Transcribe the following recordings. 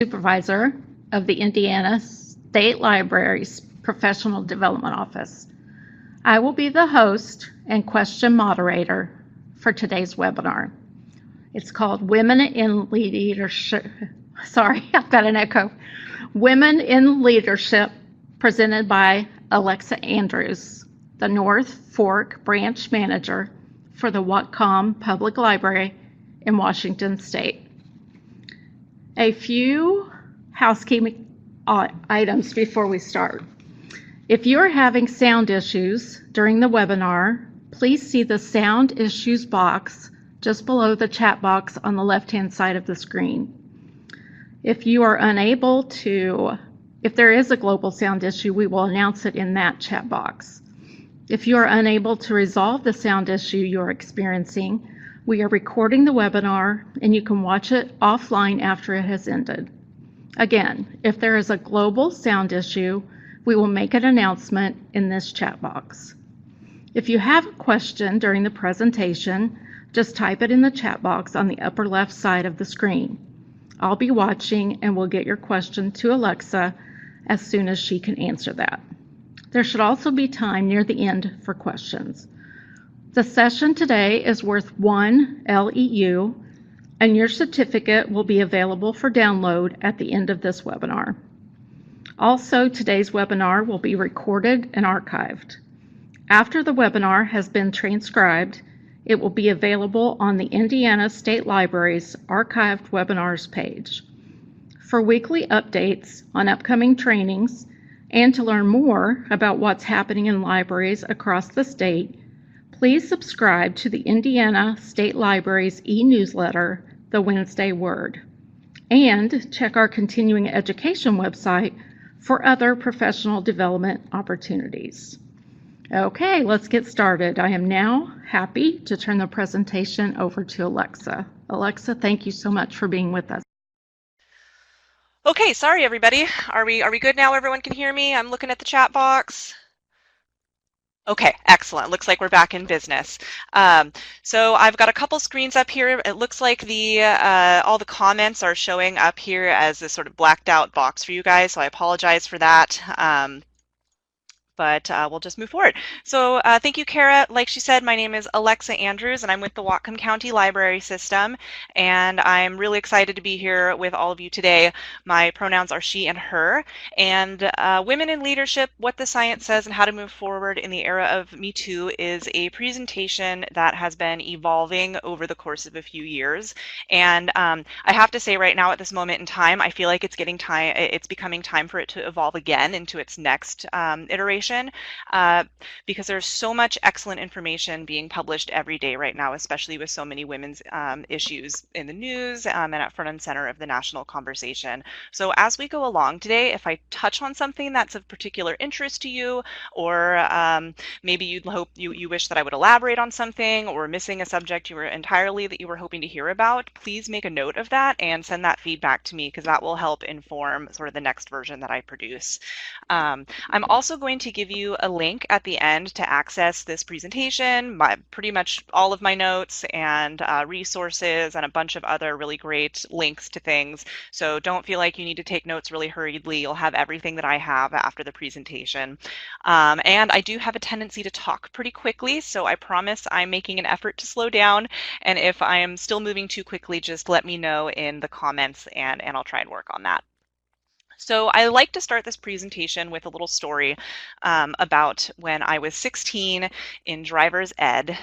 Supervisor of the Indiana State Library's Professional Development Office. I will be the host and question moderator for today's webinar. It's called Women in Leadership. Sorry, I've got an echo. Women in Leadership, presented by Alexa Andrews, the North Fork Branch Manager for the Whatcom Public Library in Washington State. A few housekeeping items before we start. If you are having sound issues during the webinar, please see the sound issues box just below the chat box on the left-hand side of the screen. If you are unable to, if there is a global sound issue, we will announce it in that chat box. If you are unable to resolve the sound issue you're experiencing, we are recording the webinar and you can watch it offline after it has ended. Again, if there is a global sound issue, we will make an announcement in this chat box. If you have a question during the presentation, just type it in the chat box on the upper left side of the screen. I'll be watching and will get your question to Alexa as soon as she can answer that. There should also be time near the end for questions. The session today is worth 1 LEU, and your certificate will be available for download at the end of this webinar. Also, today's webinar will be recorded and archived. After the webinar has been transcribed, it will be available on the Indiana State Library's Archived Webinars page. For weekly updates on upcoming trainings and to learn more about what's happening in libraries across the state, please subscribe to the Indiana State Library's e-newsletter, The Wednesday Word, and check our continuing education website for other professional development opportunities. Okay, let's get started. I am now happy to turn the presentation over to Alexa. Alexa, thank you so much for being with us. Okay, sorry everybody. Are we good now? Everyone can hear me? I'm looking at the chat box. Okay, excellent. Looks like we're back in business. So I've got a couple screens up here. It looks like all the comments are showing up here as this sort of blacked out box for you guys, so I apologize for that. But we'll just move forward. So thank you, Kara. Like she said, my name is Alexa Andrews, and I'm with the Whatcom County Library System, and I'm really excited to be here with all of you today. My pronouns are she and her, and Women in Leadership, What the Science Says and How to Move Forward in the Era of Me Too is a presentation that has been evolving over the course of a few years. And I have to say right now at this moment in time, I feel like it's becoming time for it to evolve again into its next iteration. Because there's so much excellent information being published every day right now, especially with so many women's issues in the news and at front and center of the national conversation. So as we go along today, if I touch on something that's of particular interest to you, or maybe you wish that I would elaborate on something, or missing a subject you were hoping to hear about, please make a note of that and send that feedback to me, because that will help inform sort of the next version that I produce. I'm also going to give you a link at the end to access this presentation, pretty much all of my notes and resources and a bunch of other really great links to things. So don't feel like you need to take notes really hurriedly. You'll have everything that I have after the presentation. And I do have a tendency to talk pretty quickly, so I promise I'm making an effort to slow down. And if I am still moving too quickly, just let me know in the comments and I'll try and work on that. So I like to start this presentation with a little story about when I was 16 in driver's ed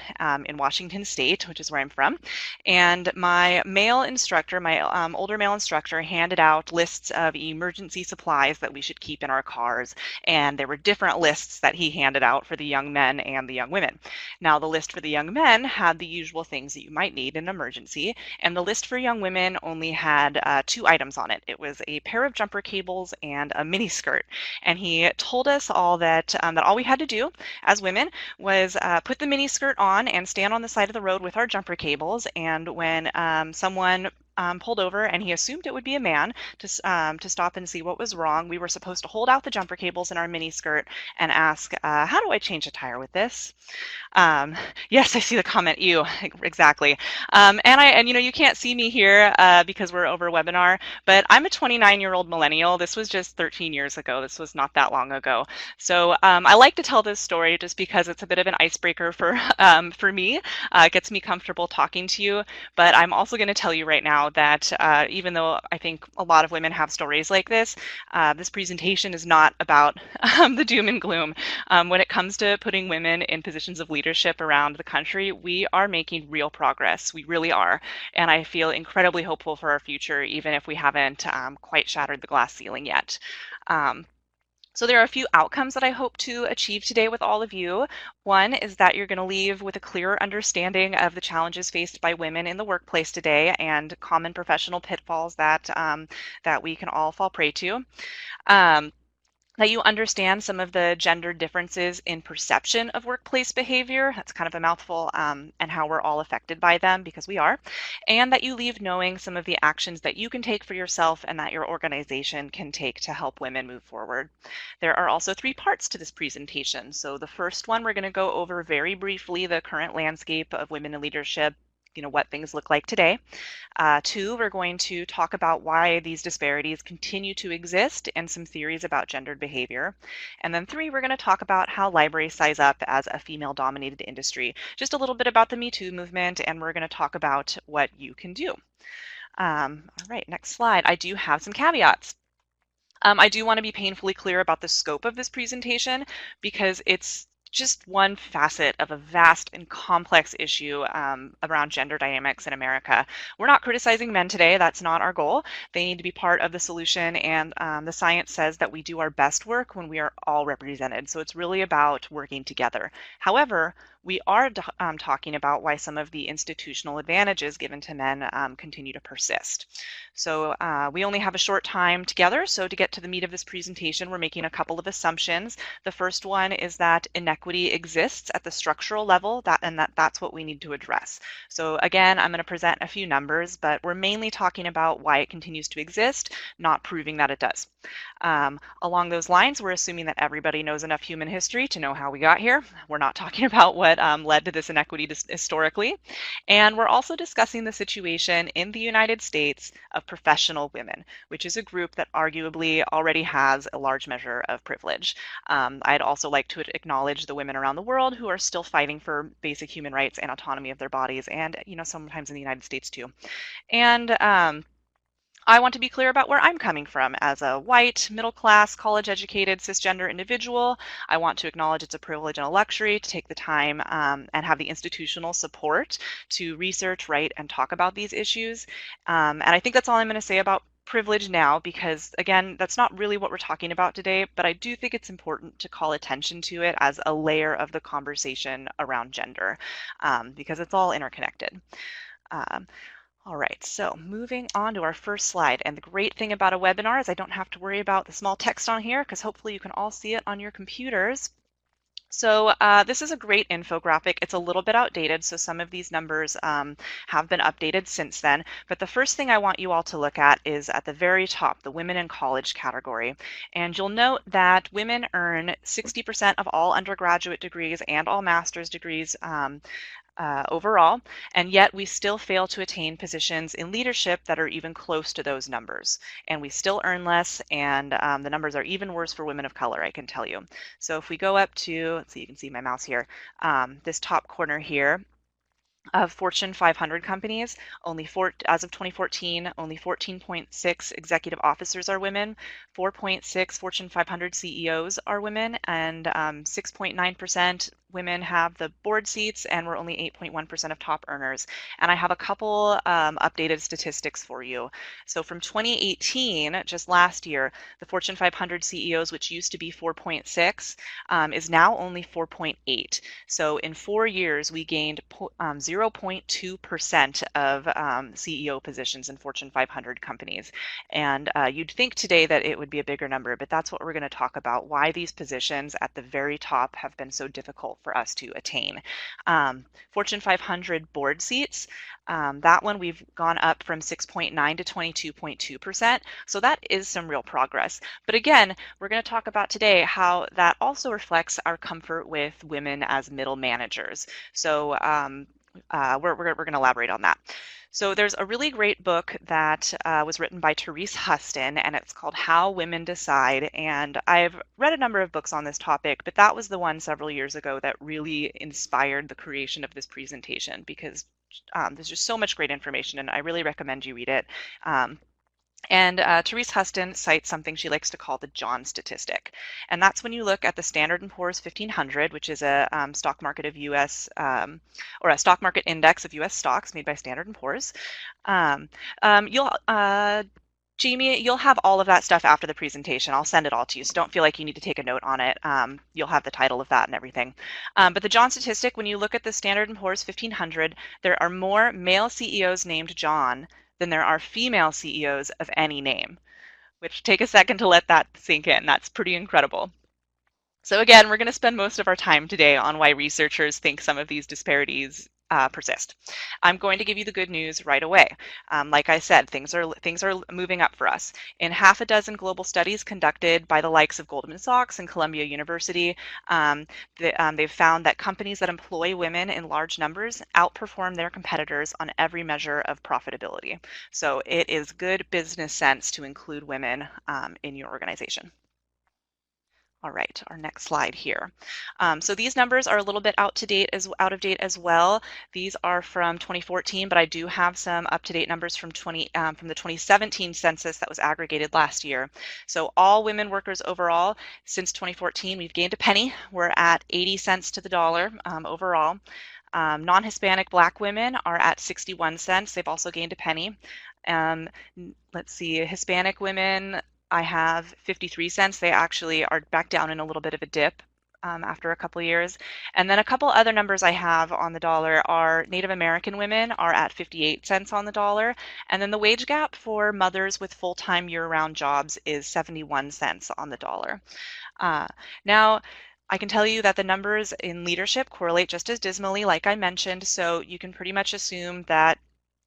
in Washington State, which is where I'm from. And my male instructor, my older male instructor, handed out lists of emergency supplies that we should keep in our cars. And there were different lists that he handed out for the young men and the young women. Now, the list for the young men had the usual things that you might need in an emergency. And the list for young women only had 2 items on it. It was a pair of jumper cables and a mini skirt. And he told us all that all we had to do as women was put the mini skirt on and stand on the side of the road with our jumper cables. And when someone pulled over, and he assumed it would be a man to stop and see what was wrong. We were supposed to hold out the jumper cables in our mini skirt and ask, how do I change a tire with this? Um, yes, I see the comment. You exactly. And you can't see me here because we're over webinar, but I'm a 29-year-old millennial. This was just 13 years ago. This was not that long ago. So I like to tell this story just because it's a bit of an icebreaker for me. It gets me comfortable talking to you. But I'm also going to tell you right now that even though I think a lot of women have stories like this presentation is not about the doom and gloom. When it comes to putting women in positions of leadership around the country, we are making real progress. We really are. And I feel incredibly hopeful for our future, even if we haven't quite shattered the glass ceiling yet. So there are a few outcomes that I hope to achieve today with all of you. One is that you're going to leave with a clearer understanding of the challenges faced by women in the workplace today and common professional pitfalls that we can all fall prey to. That you understand some of the gender differences in perception of workplace behavior. That's kind of a mouthful, and how we're all affected by them, because we are. And that you leave knowing some of the actions that you can take for yourself and that your organization can take to help women move forward. There are also 3 parts to this presentation. So the first one, we're going to go over very briefly the current landscape of women in leadership, what things look like today. 2, we're going to talk about why these disparities continue to exist and some theories about gendered behavior. And then 3, we're going to talk about how libraries size up as a female-dominated industry. Just a little bit about the Me Too movement, and we're going to talk about what you can do. All right, next slide. I do have some caveats. I do want to be painfully clear about the scope of this presentation because it's just one facet of a vast and complex issue around gender dynamics in America. We're not criticizing men today. That's not our goal. They need to be part of the solution, and the science says that we do our best work when we are all represented. So it's really about working together. However, we are talking about why some of the institutional advantages given to men continue to persist. So we only have a short time together, so to get to the meat of this presentation, we're making a couple of assumptions. The first one is that inequity exists at the structural level, that's what we need to address. So again, I'm going to present a few numbers, but we're mainly talking about why it continues to exist, not proving that it does. Along those lines, we're assuming that everybody knows enough human history to know how we got here. We're not talking about what led to this inequity historically. And we're also discussing the situation in the United States of professional women, which is a group that arguably already has a large measure of privilege. I'd also like to acknowledge the women around the world who are still fighting for basic human rights and autonomy of their bodies, and sometimes in the United States too. And I want to be clear about where I'm coming from as a white, middle-class, college-educated, cisgender individual. I want to acknowledge it's a privilege and a luxury to take the time and have the institutional support to research, write, and talk about these issues. And I think that's all I'm going to say about privilege now, because again, that's not really what we're talking about today, but I do think it's important to call attention to it as a layer of the conversation around gender, because it's all interconnected. All right, so moving on to our first slide. And the great thing about a webinar is I don't have to worry about the small text on here, because hopefully you can all see it on your computers. So this is a great infographic. It's a little bit outdated, so some of these numbers have been updated since then. But the first thing I want you all to look at is at the very top, the women in college category. And you'll note that women earn 60% of all undergraduate degrees and all master's degrees overall, and yet we still fail to attain positions in leadership that are even close to those numbers. And we still earn less, and the numbers are even worse for women of color, I can tell you. So if we go up to, let's see, you can see my mouse here, this top corner here, of Fortune 500 companies, as of 2014, only 14.6 executive officers are women, 4.6 Fortune 500 CEOs are women, and 6.9% women have the board seats, and we're only 8.1% of top earners. And I have a couple updated statistics for you. So from 2018, just last year, the Fortune 500 CEOs, which used to be 4.6, is now only 4.8. So in 4 years, we gained 0.2% of CEO positions in Fortune 500 companies. And you'd think today that it would be a bigger number, but that's what we're going to talk about, why these positions at the very top have been so difficult for us to attain. Fortune 500 board seats, that one we've gone up from 6.9 to 22.2%. So that is some real progress. But again, we're going to talk about today how that also reflects our comfort with women as middle managers. So we're going to elaborate on that. So there's a really great book that was written by Therese Huston, and it's called How Women Decide. And I've read a number of books on this topic, but that was the one several years ago that really inspired the creation of this presentation, because there's just so much great information, and I really recommend you read it. And Therese Huston cites something she likes to call the John statistic. And that's when you look at the Standard & Poor's 1500, which is a stock market of U.S. Or a stock market index of U.S. stocks made by Standard & Poor's. Jamie, you'll have all of that stuff after the presentation. I'll send it all to you, so don't feel like you need to take a note on it. You'll have the title of that and everything. But the John statistic, when you look at the Standard & Poor's 1500, there are more male CEOs named John than there are female CEOs of any name, which take a second to let that sink in. That's pretty incredible. So again, we're going to spend most of our time today on why researchers think some of these disparities persist. I'm going to give you the good news right away. Like I said, things are moving up for us. In half a dozen global studies conducted by the likes of Goldman Sachs and Columbia University, they've found that companies that employ women in large numbers outperform their competitors on every measure of profitability. So it is good business sense to include women in your organization. All right, our next slide here. So these numbers are a little bit out of date as well. These are from 2014, but I do have some up-to-date numbers from the 2017 census that was aggregated last year. So all women workers overall, since 2014, we've gained a penny. We're at 80 cents to the dollar overall. Non-Hispanic Black women are at 61 cents. They've also gained a penny. Let's see, Hispanic women, I have 53 cents. They actually are back down in a little bit of a dip after a couple of years. And then a couple other numbers I have on the dollar are Native American women are at 58 cents on the dollar. And then the wage gap for mothers with full-time year-round jobs is 71 cents on the dollar. Now, I can tell you that the numbers in leadership correlate just as dismally, like I mentioned. So you can pretty much assume that,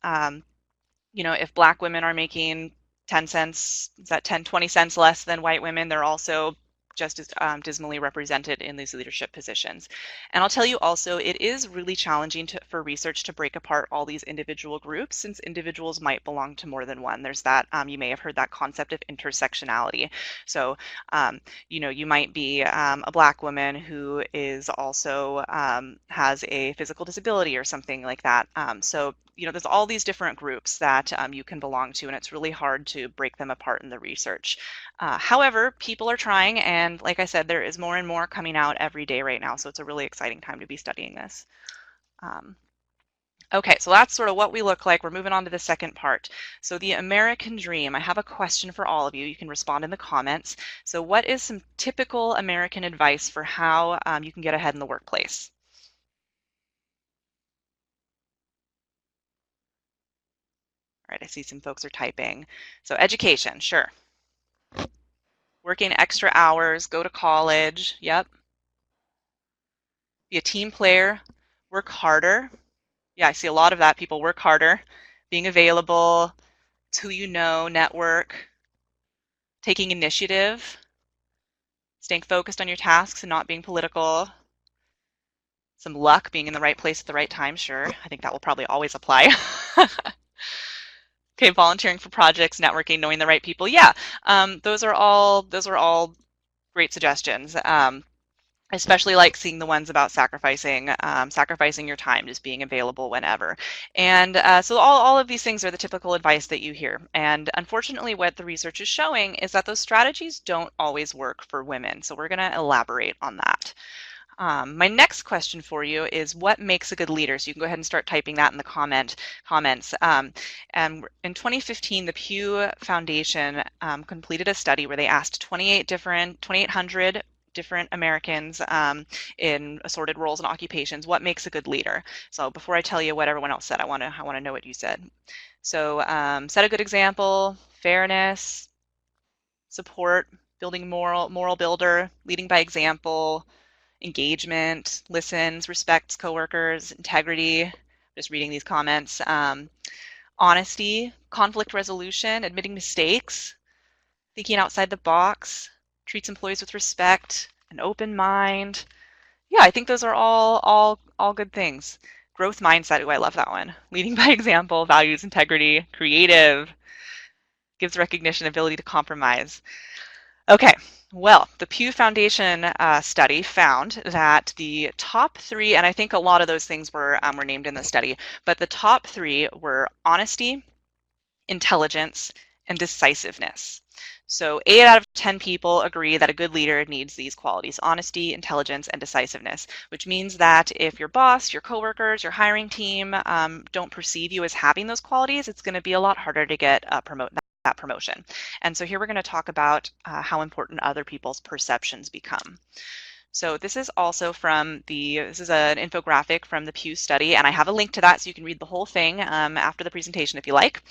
if Black women are making 10 cents, is that 10, 20 cents less than white women, they're also just as dismally represented in these leadership positions. And I'll tell you also, it is really challenging for research to break apart all these individual groups, since individuals might belong to more than one. There's that, you may have heard that concept of intersectionality. So, you might be a Black woman who is also has a physical disability or something like that. So there's all these different groups that you can belong to, and it's really hard to break them apart in the research. However, people are trying, and like I said, there is more and more coming out every day right now, so it's a really exciting time to be studying this. Okay, so that's sort of what we look like. We're moving on to the second part. So the American dream. I have a question for all of you. You can respond in the comments. So what is some typical American advice for how you can get ahead in the workplace? All right, I see some folks are typing. So education, sure. Working extra hours, go to college, yep. Be a team player, work harder. Yeah, I see a lot of that. People work harder. Being available, it's who you know, network. Taking initiative. Staying focused on your tasks and not being political. Some luck, being in the right place at the right time, sure. I think that will probably always apply. Okay, volunteering for projects, networking, knowing the right people. Yeah, those are all great suggestions. Especially like seeing the ones about sacrificing your time, just being available whenever. And so all of these things are the typical advice that you hear. And unfortunately, what the research is showing is that those strategies don't always work for women. So we're going to elaborate on that. My next question for you is, what makes a good leader? So you can go ahead and start typing that in the comments. And in 2015, the Pew Foundation completed a study where they asked 2,800 different Americans in assorted roles and occupations, what makes a good leader? So before I tell you what everyone else said, I want to know what you said. So set a good example, fairness, support, building moral builder, leading by example, engagement, listens, respects coworkers, integrity, just reading these comments, honesty, conflict resolution, admitting mistakes, thinking outside the box, treats employees with respect, an open mind. Yeah, I think those are all good things. Growth mindset, ooh, I love that one. Leading by example, values integrity, creative, gives recognition, ability to compromise. Okay, well, the Pew Foundation study found that the top three, and I think a lot of those things were named in the study, but the top three were honesty, intelligence, and decisiveness. So 8 out of 10 people agree that a good leader needs these qualities: honesty, intelligence, and decisiveness, which means that if your boss, your coworkers, your hiring team don't perceive you as having those qualities, it's going to be a lot harder to get that promotion. And so here we're going to talk about how important other people's perceptions become. So this is also this is an infographic from the Pew Study, and I have a link to that so you can read the whole thing after the presentation if you like.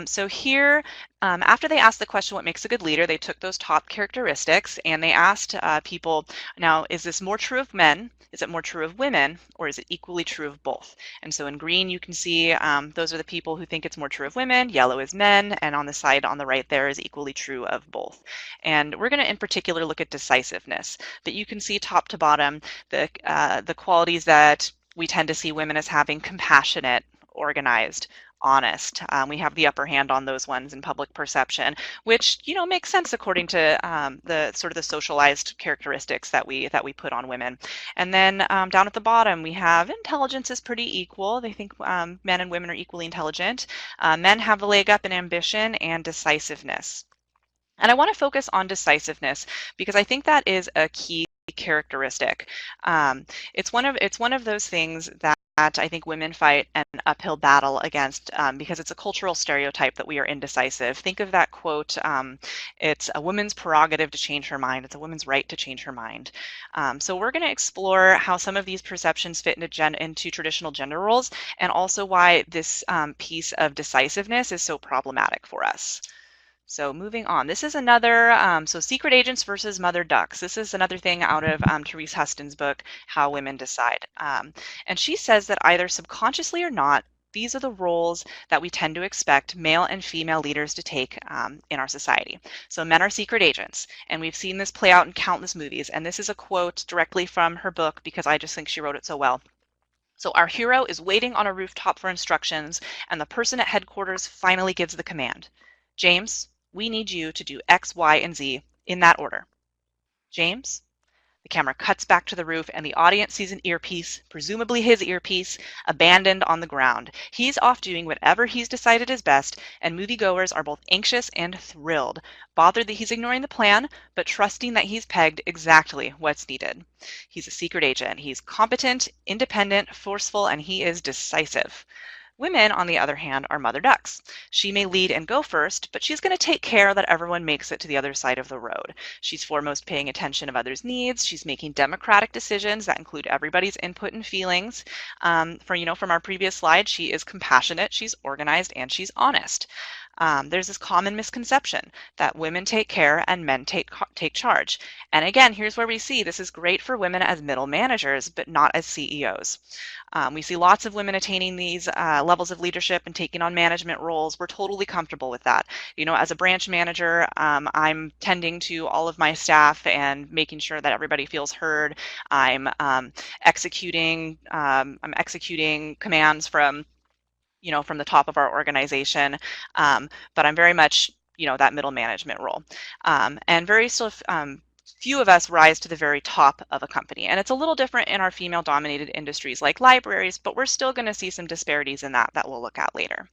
So here, after they asked the question, what makes a good leader, they took those top characteristics and they asked people, now, is this more true of men? Is it more true of women? Or is it equally true of both? And so in green, you can see those are the people who think it's more true of women, yellow is men, and on the side on the right there is equally true of both. And we're going to in particular look at decisiveness, but you can see top to bottom the qualities that we tend to see women as having: compassionate, organized, honest. We have the upper hand on those ones in public perception, which makes sense according to the sort of the socialized characteristics that we put on women. And then down at the bottom we have intelligence is pretty equal. They think men and women are equally intelligent. Men have a leg up in ambition and decisiveness. And I want to focus on decisiveness because I think that is a key characteristic. It's one of those things that I think women fight an uphill battle against because it's a cultural stereotype that we are indecisive. Think of that quote, it's a woman's prerogative to change her mind. It's a woman's right to change her mind. So we're going to explore how some of these perceptions fit into traditional gender roles, and also why this piece of decisiveness is so problematic for us. So moving on, this is another, so secret agents versus mother ducks. This is another thing out of Therese Huston's book, How Women Decide. And she says that either subconsciously or not, these are the roles that we tend to expect male and female leaders to take in our society. So men are secret agents, and we've seen this play out in countless movies. And this is a quote directly from her book because I just think she wrote it so well. So our hero is waiting on a rooftop for instructions, and the person at headquarters finally gives the command. James, we need you to do X, Y, and Z in that order. James? The camera cuts back to the roof and the audience sees an earpiece, presumably his earpiece, abandoned on the ground. He's off doing whatever he's decided is best, and moviegoers are both anxious and thrilled, bothered that he's ignoring the plan, but trusting that he's pegged exactly what's needed. He's a secret agent. He's competent, independent, forceful, and he is decisive. Women, on the other hand, are mother ducks. She may lead and go first, but she's going to take care that everyone makes it to the other side of the road. She's foremost paying attention of others' needs. She's making democratic decisions that include everybody's input and feelings. From our previous slide, she is compassionate, she's organized, and she's honest. There's this common misconception that women take care and men take charge. And again, here's where we see this is great for women as middle managers, but not as CEOs. We see lots of women attaining these levels of leadership and taking on management roles. We're totally comfortable with that. As a branch manager, I'm tending to all of my staff and making sure that everybody feels heard. I'm executing commands from the top of our organization, but I'm very much, that middle management role. And very few of us rise to the very top of a company. And it's a little different in our female-dominated industries like libraries, but we're still going to see some disparities in that we'll look at later.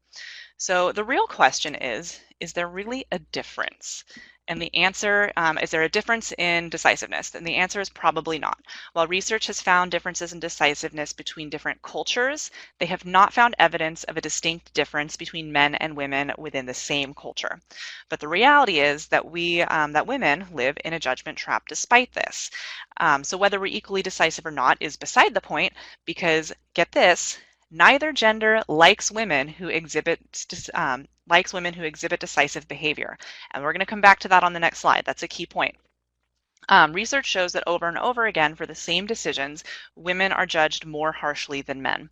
So the real question is there really a difference? And the answer, is there a difference in decisiveness? And the answer is probably not. While research has found differences in decisiveness between different cultures, they have not found evidence of a distinct difference between men and women within the same culture. But the reality is that that women live in a judgment trap despite this. So whether we're equally decisive or not is beside the point, because get this, neither gender likes women who exhibit decisive behavior. And we're going to come back to that on the next slide. That's a key point. Research shows that over and over again for the same decisions, women are judged more harshly than men.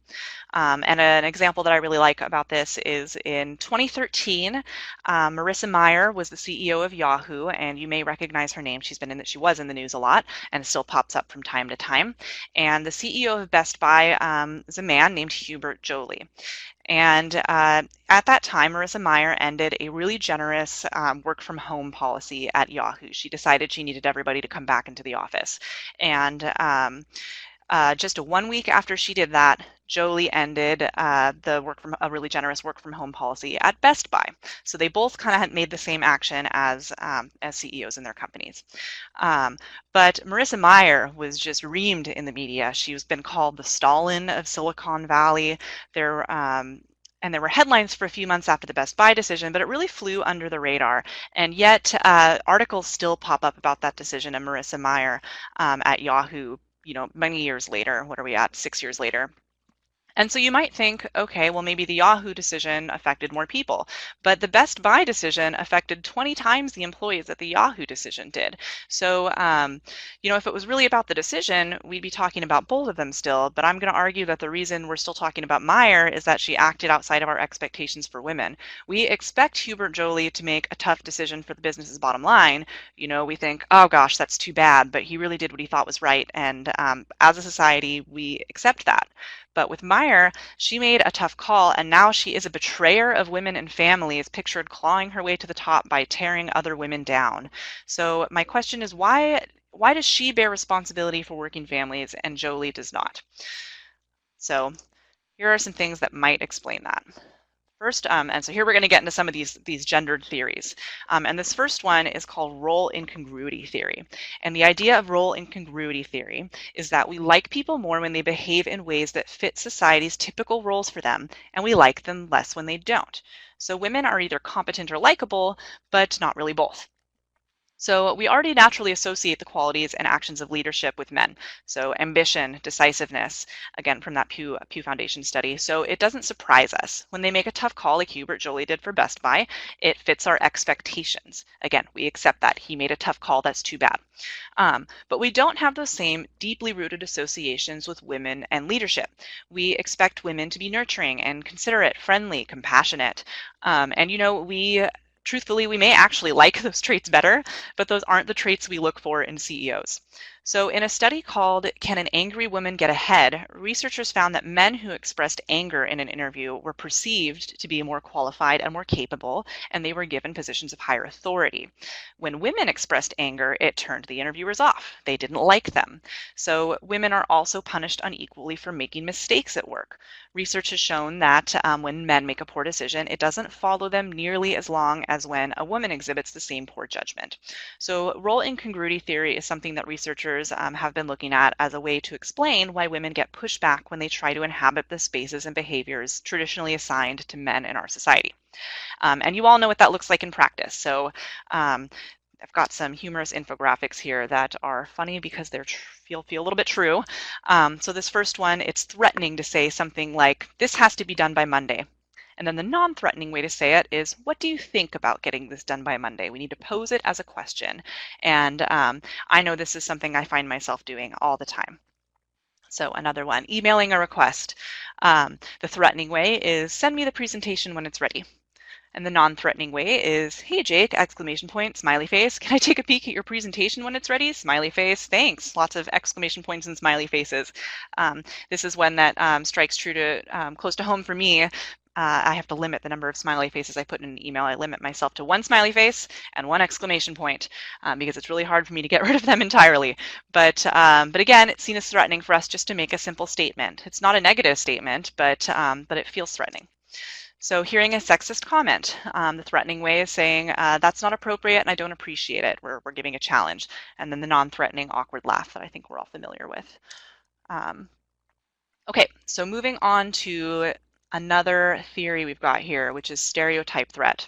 And an example that I really like about this is in 2013, Marissa Mayer was the CEO of Yahoo, and you may recognize her name. She was in the news a lot and still pops up from time to time. And the CEO of Best Buy is a man named Hubert Joly. And at that time, Marissa Mayer ended a really generous work from home policy at Yahoo. She decided she needed everybody to come back into the office. And just 1 week after she did that, Jolie ended a really generous work from home policy at Best Buy. So they both kind of made the same action as CEOs in their companies. But Marissa Mayer was just reamed in the media. She's been called the Stalin of Silicon Valley. And there were headlines for a few months after the Best Buy decision, but it really flew under the radar. And yet articles still pop up about that decision of Marissa Mayer at Yahoo, many years later. What are we at? 6 years later. And so you might think, okay, well, maybe the Yahoo decision affected more people, but the Best Buy decision affected 20 times the employees that the Yahoo decision did. So, if it was really about the decision, we'd be talking about both of them still, but I'm going to argue that the reason we're still talking about Meyer is that she acted outside of our expectations for women. We expect Hubert Joly to make a tough decision for the business's bottom line. We think, oh gosh, that's too bad, but he really did what he thought was right. And as a society, we accept that. But with Meyer, she made a tough call, and now she is a betrayer of women and families, pictured clawing her way to the top by tearing other women down. So my question is, why does she bear responsibility for working families and Jolie does not? So here are some things that might explain that. First, and so here we're going to get into some of these gendered theories. And this first one is called role incongruity theory. And the idea of role incongruity theory is that we like people more when they behave in ways that fit society's typical roles for them, and we like them less when they don't. So women are either competent or likable, but not really both. So we already naturally associate the qualities and actions of leadership with men. So ambition, decisiveness, again, from that Pew Foundation study. So it doesn't surprise us. When they make a tough call like Hubert Joly did for Best Buy, it fits our expectations. Again, we accept that. He made a tough call. That's too bad. But we don't have those same deeply rooted associations with women and leadership. We expect women to be nurturing and considerate, friendly, compassionate. Truthfully, we may actually like those traits better, but those aren't the traits we look for in CEOs. So in a study called Can an Angry Woman Get Ahead?, researchers found that men who expressed anger in an interview were perceived to be more qualified and more capable, and they were given positions of higher authority. When women expressed anger, it turned the interviewers off. They didn't like them. So women are also punished unequally for making mistakes at work. Research has shown that when men make a poor decision, it doesn't follow them nearly as long as when a woman exhibits the same poor judgment. So role incongruity theory is something that researchers have been looking at as a way to explain why women get pushed back when they try to inhabit the spaces and behaviors traditionally assigned to men in our society. And you all know what that looks like in practice. So I've got some humorous infographics here that are funny because they're feel a little bit true. So this first one, it's threatening to say something like, this has to be done by Monday. And then the non-threatening way to say it is, what do you think about getting this done by Monday? We need to pose it as a question. And I know this is something I find myself doing all the time. So another one, emailing a request. The threatening way is, send me the presentation when it's ready. And the non-threatening way is, hey Jake, exclamation point, smiley face. Can I take a peek at your presentation when it's ready? Smiley face, thanks. Lots of exclamation points and smiley faces. This is one that strikes true to close to home for me. I have to limit the number of smiley faces I put in an email. I limit myself to one smiley face and one exclamation point because it's really hard for me to get rid of them entirely. But again, it's seen as threatening for us just to make a simple statement. It's not a negative statement, but it feels threatening. So hearing a sexist comment, the threatening way is saying, that's not appropriate and I don't appreciate it. We're giving a challenge. And then the non-threatening awkward laugh that I think we're all familiar with. Okay, so moving on to another theory we've got here, which is stereotype threat.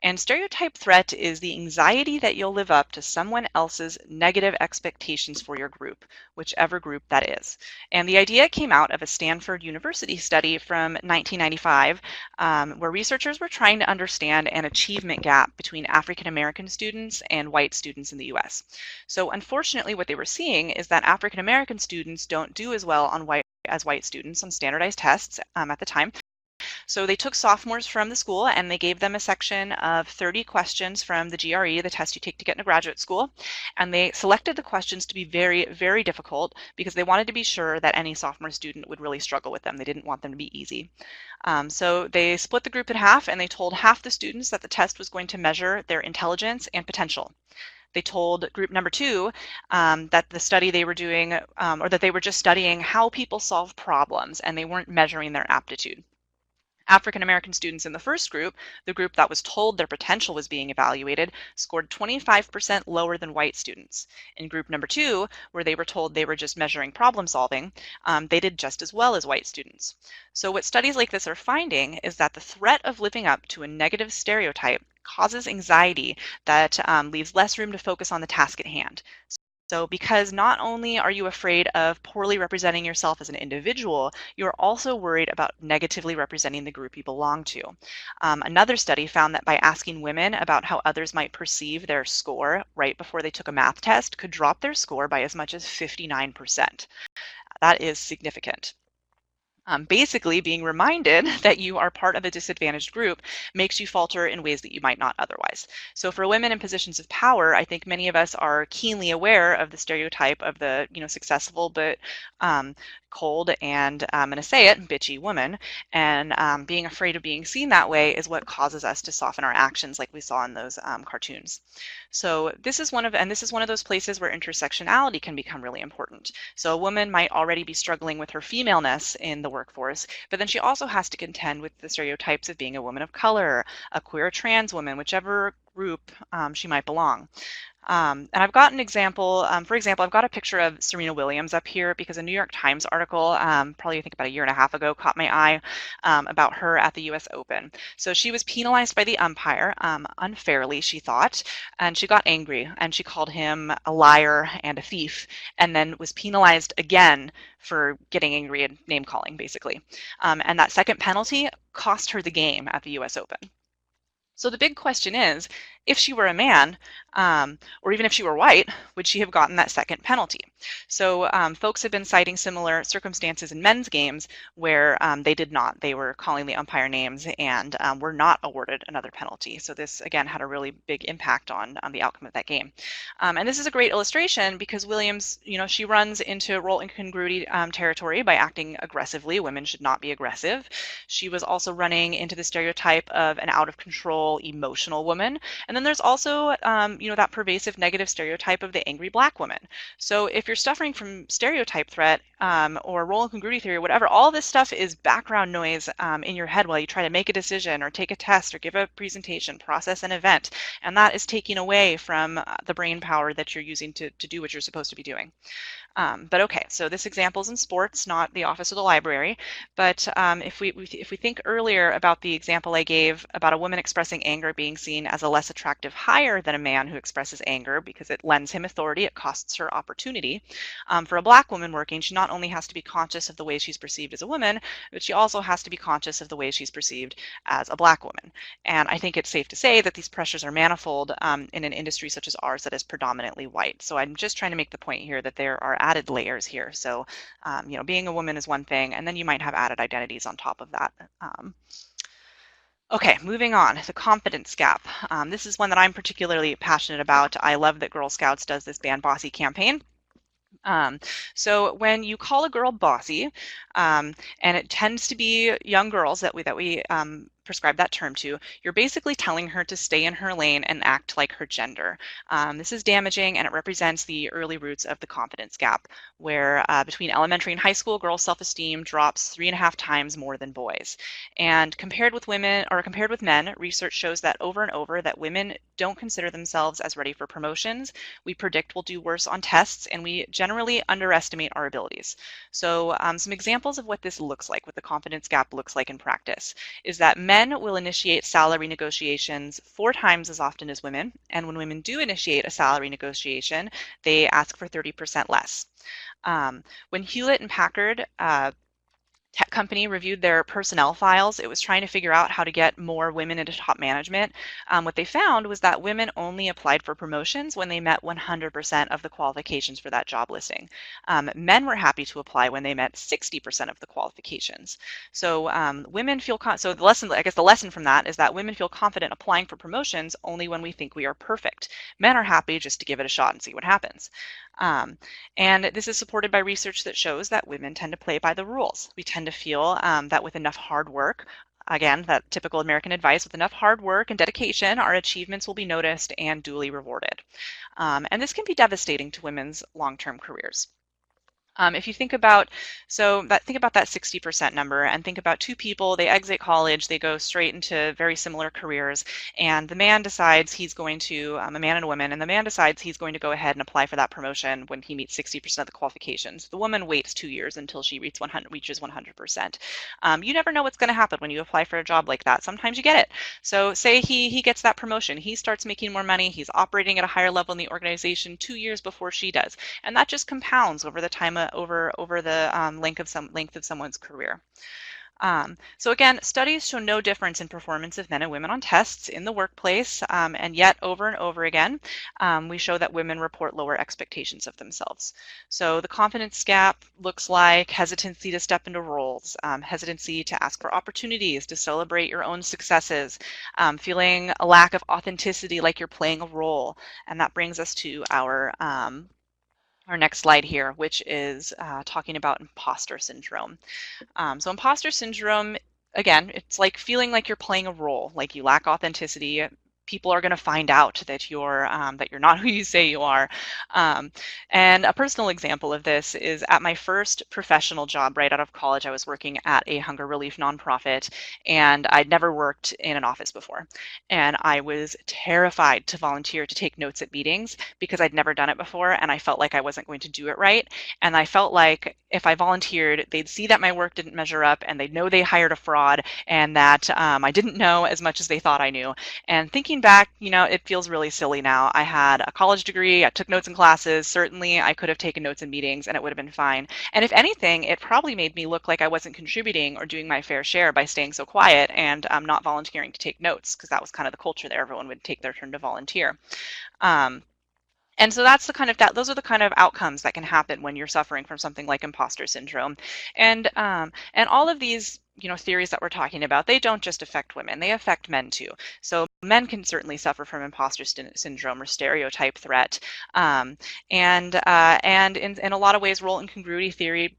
And stereotype threat is the anxiety that you'll live up to someone else's negative expectations for your group, whichever group that is. And the idea came out of a Stanford University study from 1995, where researchers were trying to understand an achievement gap between African American students and white students in the US. So unfortunately, what they were seeing is that African American students don't do as well as white students on standardized tests at the time. So they took sophomores from the school and they gave them a section of 30 questions from the GRE, the test you take to get into graduate school. And they selected the questions to be very, very difficult because they wanted to be sure that any sophomore student would really struggle with them. They didn't want them to be easy. So they split the group in half and they told half the students that the test was going to measure their intelligence and potential. They told group number two that the study they were doing, or that they were just studying how people solve problems and they weren't measuring their aptitude. African American students in the first group, the group that was told their potential was being evaluated, scored 25% lower than white students. In group number two, where they were told they were just measuring problem solving, they did just as well as white students. So what studies like this are finding is that the threat of living up to a negative stereotype causes anxiety that leaves less room to focus on the task at hand. So because not only are you afraid of poorly representing yourself as an individual, you're also worried about negatively representing the group you belong to. Another study found that by asking women about how others might perceive their score right before they took a math test could drop their score by as much as 59%. That is significant. Basically, being reminded that you are part of a disadvantaged group makes you falter in ways that you might not otherwise. So for women in positions of power, I think many of us are keenly aware of the stereotype of the successful but cold and I'm going to say it, bitchy woman. And being afraid of being seen that way is what causes us to soften our actions like we saw in those cartoons. So this is one of those places where intersectionality can become really important. So a woman might already be struggling with her femaleness in the workforce, but then she also has to contend with the stereotypes of being a woman of color, a queer or trans woman, whichever group she might belong. And I've got an example, for example, I've got a picture of Serena Williams up here because a New York Times article, probably I think about a year and a half ago, caught my eye about her at the US Open. So she was penalized by the umpire, unfairly, she thought, and she got angry and she called him a liar and a thief, and then was penalized again for getting angry and name calling, basically. And that second penalty cost her the game at the US Open. So the big question is, if she were a man, or even if she were white, would she have gotten that second penalty? So folks have been citing similar circumstances in men's games where they did not. They were calling the umpire names and were not awarded another penalty. So this, again, had a really big impact on the outcome of that game. And this is a great illustration because Williams, she runs into role incongruity territory by acting aggressively. Women should not be aggressive. She was also running into the stereotype of an out-of-control, emotional woman. And then there's also, that pervasive negative stereotype of the angry Black woman. So if you're suffering from stereotype threat or role incongruity theory or whatever, all this stuff is background noise in your head while you try to make a decision or take a test or give a presentation, process an event. And that is taking away from the brain power that you're using to do what you're supposed to be doing. But okay, so this example is in sports, not the office or the library. But if we think earlier about the example I gave about a woman expressing anger being seen as a less attractive hire than a man who expresses anger because it lends him authority, it costs her opportunity. For a Black woman working, she not only has to be conscious of the way she's perceived as a woman, but she also has to be conscious of the way she's perceived as a Black woman. And I think it's safe to say that these pressures are manifold in an industry such as ours that is predominantly white. So I'm just trying to make the point here that there are added layers here. So, being a woman is one thing, and then you might have added identities on top of that. Okay, moving on, the confidence gap. This is one that I'm particularly passionate about. I love that Girl Scouts does this Ban Bossy campaign. So when you call a girl bossy, and it tends to be young girls that we prescribe that term to, you're basically telling her to stay in her lane and act like her gender. This is damaging, and it represents the early roots of the confidence gap, where between elementary and high school, girls' self-esteem drops 3.5 times more than boys. And compared with women, or compared with men, research shows that over and over that women don't consider themselves as ready for promotions. We predict we'll do worse on tests, and we generally underestimate our abilities. So some examples of what this looks like, what the confidence gap looks like in practice, is that men will initiate salary negotiations 4 times as often as women, and when women do initiate a salary negotiation, they ask for 30% less. When Hewlett and Packard tech company reviewed their personnel files, it was trying to figure out how to get more women into top management. What they found was that women only applied for promotions when they met 100% of the qualifications for that job listing. Men were happy to apply when they met 60% of the qualifications. So women feel, so the lesson, I guess the lesson from that is that women feel confident applying for promotions only when we think we are perfect. Men are happy just to give it a shot and see what happens. And this is supported by research that shows that women tend to play by the rules. We tend to feel that with enough hard work, again, that typical American advice, with enough hard work and dedication, our achievements will be noticed and duly rewarded. And this can be devastating to women's long-term careers. If you think about, think about that 60% number, and think about 2 people, they exit college, they go straight into very similar careers, and the man decides he's going to, a man and a woman, and the man decides he's going to go ahead and apply for that promotion when he meets 60% of the qualifications. The woman waits 2 years until she reaches 100%. You never know what's going to happen when you apply for a job like that. Sometimes you get it. So say he gets that promotion, he starts making more money, he's operating at a higher level in the organization 2 years before she does, and that just compounds over the time over the length of someone's career. So again, studies show no difference in performance of men and women on tests in the workplace, and yet over and over again, we show that women report lower expectations of themselves. So the confidence gap looks like hesitancy to step into roles, hesitancy to ask for opportunities, to celebrate your own successes, feeling a lack of authenticity, like you're playing a role. And that brings us to our next slide here, which is talking about imposter syndrome. So imposter syndrome, again, it's like feeling like you're playing a role, like you lack authenticity. People are going to find out that you're not who you say you are. And a personal example of this is at my first professional job right out of college. I was working at a hunger relief nonprofit, and I'd never worked in an office before. And I was terrified to volunteer to take notes at meetings because I'd never done it before, and I felt like I wasn't going to do it right. And I felt like if I volunteered, they'd see that my work didn't measure up, and they'd know they hired a fraud, and that I didn't know as much as they thought I knew. And thinking back, it feels really silly now. I had a college degree, I took notes in classes. Certainly I could have taken notes in meetings and it would have been fine. And if anything, it probably made me look like I wasn't contributing or doing my fair share by staying so quiet and not volunteering to take notes, because that was kind of the culture there. Everyone would take their turn to volunteer. And so that's those are the kind of outcomes that can happen when you're suffering from something like imposter syndrome. And all of these theories that we're talking about, they don't just affect women, they affect men too. So men can certainly suffer from imposter syndrome or stereotype threat. And in a lot of ways, role incongruity theory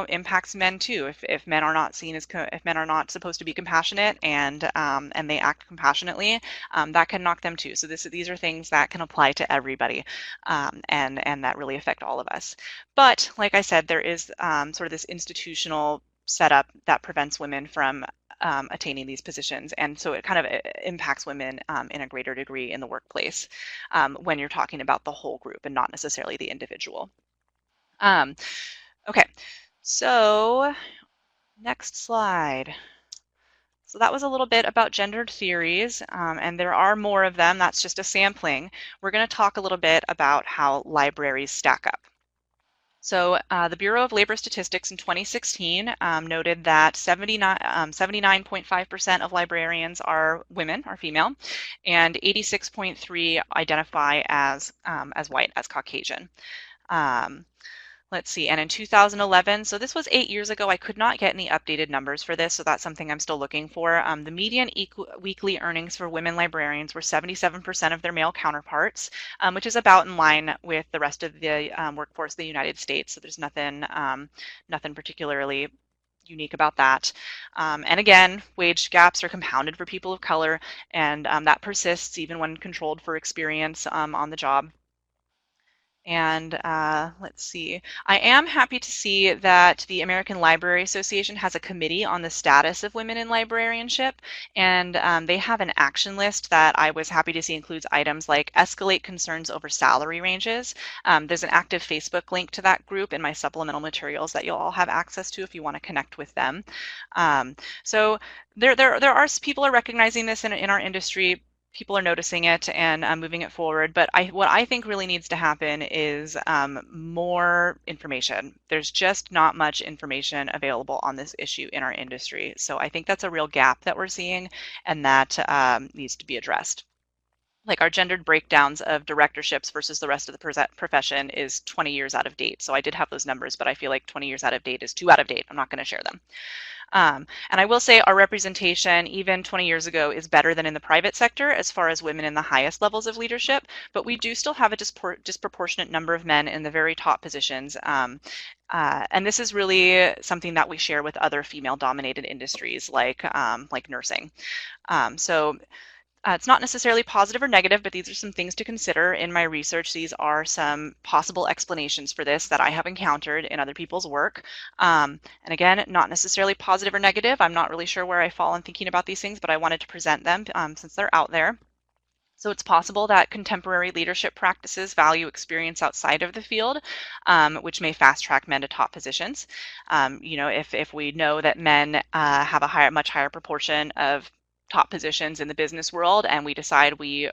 impacts men too. If men are not seen as if men are not supposed to be compassionate and they act compassionately, that can knock them too. So these are things that can apply to everybody, and that really affect all of us. But like I said, there is sort of this institutional setup that prevents women from attaining these positions, and so it kind of impacts women in a greater degree in the workplace when you're talking about the whole group and not necessarily the individual. Okay. So next slide. So that was a little bit about gendered theories, and there are more of them. That's just a sampling. We're going to talk a little bit about how libraries stack up. So the Bureau of Labor Statistics in 2016 noted that 79.5% of librarians are women, are female, and 86.3% identify as white, as Caucasian. Let's see, and in 2011, so this was 8 years ago, I could not get any updated numbers for this, so that's something I'm still looking for. The median weekly earnings for women librarians were 77% of their male counterparts, which is about in line with the rest of the workforce of the United States, so there's nothing particularly unique about that. And again, wage gaps are compounded for people of color, and that persists even when controlled for experience on the job. And let's see, I am happy to see that the American Library Association has a committee on the status of women in librarianship, and they have an action list that I was happy to see includes items like escalate concerns over salary ranges. There's an active Facebook link to that group in my supplemental materials that you'll all have access to if you want to connect with them. So there are people are recognizing this in our industry. People are noticing it and moving it forward. But what I think really needs to happen is more information. There's just not much information available on this issue in our industry. So I think that's a real gap that we're seeing, and that needs to be addressed. Like our gendered breakdowns of directorships versus the rest of the profession is 20 years out of date. So I did have those numbers, but I feel like 20 years out of date is too out of date. I'm not going to share them. And I will say our representation, even 20 years ago, is better than in the private sector as far as women in the highest levels of leadership, but we do still have a disproportionate number of men in the very top positions. And this is really something that we share with other female-dominated industries like nursing. It's not necessarily positive or negative, but these are some things to consider in my research. These are some possible explanations for this that I have encountered in other people's work. And again, not necessarily positive or negative. I'm not really sure where I fall in thinking about these things, but I wanted to present them since they're out there. So it's possible that contemporary leadership practices value experience outside of the field, which may fast track men to top positions. If we know that men have a much higher proportion of top positions in the business world, and we decide we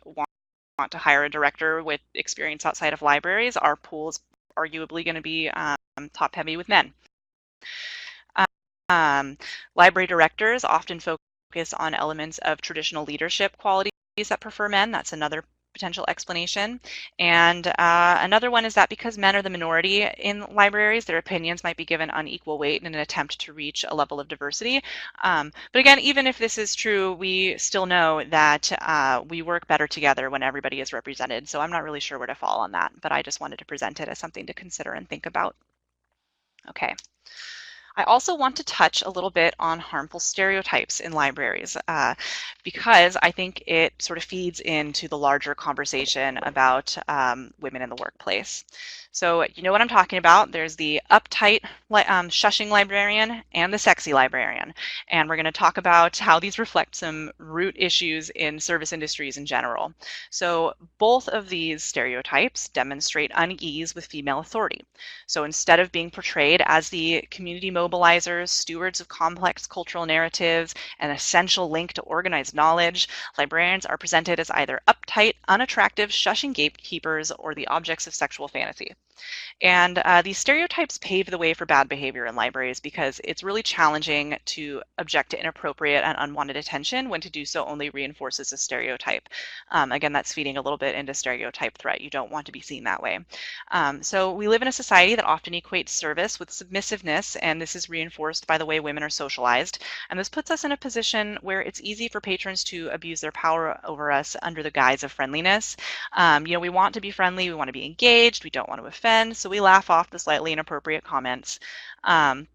want to hire a director with experience outside of libraries, our pool is arguably going to be top heavy with men. Library directors often focus on elements of traditional leadership qualities that prefer men. That's another potential explanation. And another one is that because men are the minority in libraries, their opinions might be given unequal weight in an attempt to reach a level of diversity. But again, even if this is true, we still know that we work better together when everybody is represented. So I'm not really sure where to fall on that, but I just wanted to present it as something to consider and think about. Okay. I also want to touch a little bit on harmful stereotypes in libraries because I think it sort of feeds into the larger conversation about women in the workplace. So you know what I'm talking about. There's the uptight, shushing librarian and the sexy librarian. And we're going to talk about how these reflect some root issues in service industries in general. So both of these stereotypes demonstrate unease with female authority. So instead of being portrayed as the community mobilizers, stewards of complex cultural narratives, an essential link to organized knowledge, librarians are presented as either uptight, unattractive, shushing gatekeepers, or the objects of sexual fantasy. And these stereotypes pave the way for bad behavior in libraries because it's really challenging to object to inappropriate and unwanted attention when to do so only reinforces a stereotype. Again, that's feeding a little bit into stereotype threat. You don't want to be seen that way. So we live in a society that often equates service with submissiveness, and this is reinforced by the way women are socialized. And this puts us in a position where it's easy for patrons to abuse their power over us under the guise of friendliness. We want to be friendly, we want to be engaged, we don't want to offend, so we laugh off the slightly inappropriate comments. And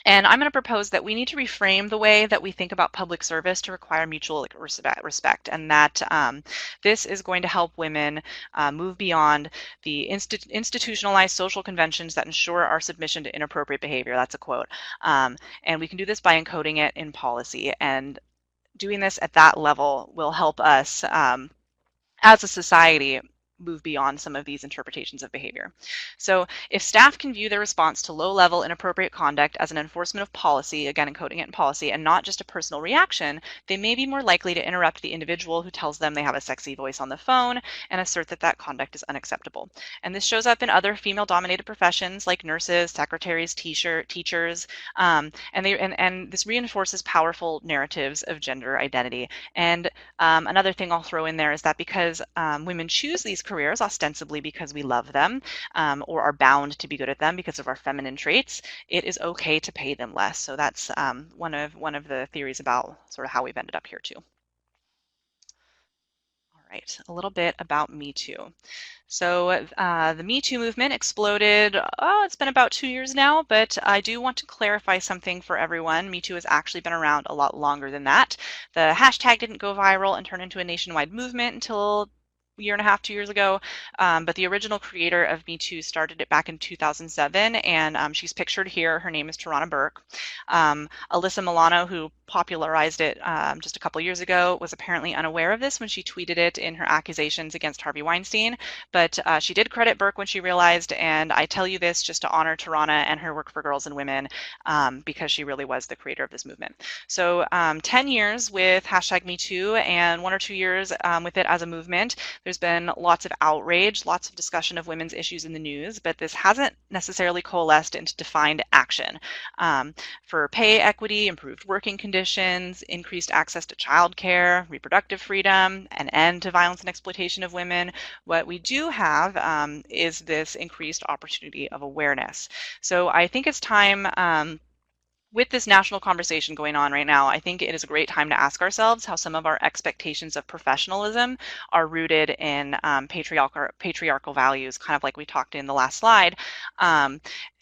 I'm going to propose that we need to reframe the way that we think about public service to require mutual respect, and that this is going to help women move beyond the institutionalized social conventions that ensure our submission to inappropriate behavior. That's a quote. And we can do this by encoding it in policy, and doing this at that level will help us as a society move beyond some of these interpretations of behavior. So if staff can view their response to low-level inappropriate conduct as an enforcement of policy, again encoding it in policy, and not just a personal reaction, they may be more likely to interrupt the individual who tells them they have a sexy voice on the phone and assert that that conduct is unacceptable. And this shows up in other female-dominated professions like nurses, secretaries, teachers, and this reinforces powerful narratives of gender identity. And another thing I'll throw in there is that because women choose these careers ostensibly because we love them or are bound to be good at them because of our feminine traits, it is okay to pay them less. So that's one of the theories about sort of how we've ended up here too. All Right, a little bit about Me Too. So the Me Too movement exploded, it's been about 2 years now, but I do want to clarify something for everyone. Me Too has actually been around a lot longer than that. The hashtag didn't go viral and turn into a nationwide movement until a year and a half, 2 years ago, but the original creator of Me Too started it back in 2007, and she's pictured here. Her name is Tarana Burke. Alyssa Milano, who popularized it just a couple years ago, was apparently unaware of this when she tweeted it in her accusations against Harvey Weinstein, but she did credit Burke when she realized, and I tell you this just to honor Tarana and her work for girls and women, because she really was the creator of this movement. So 10 years with hashtag Me Too and 1 or 2 years with it as a movement. There's been lots of outrage, lots of discussion of women's issues in the news, but this hasn't necessarily coalesced into defined action. For pay equity, improved working conditions, increased access to childcare, reproductive freedom, an end to violence and exploitation of women, what we do have is this increased opportunity of awareness. So I think it's time, with this national conversation going on right now, I think it is a great time to ask ourselves how some of our expectations of professionalism are rooted in patriarchal values, kind of like we talked in the last slide.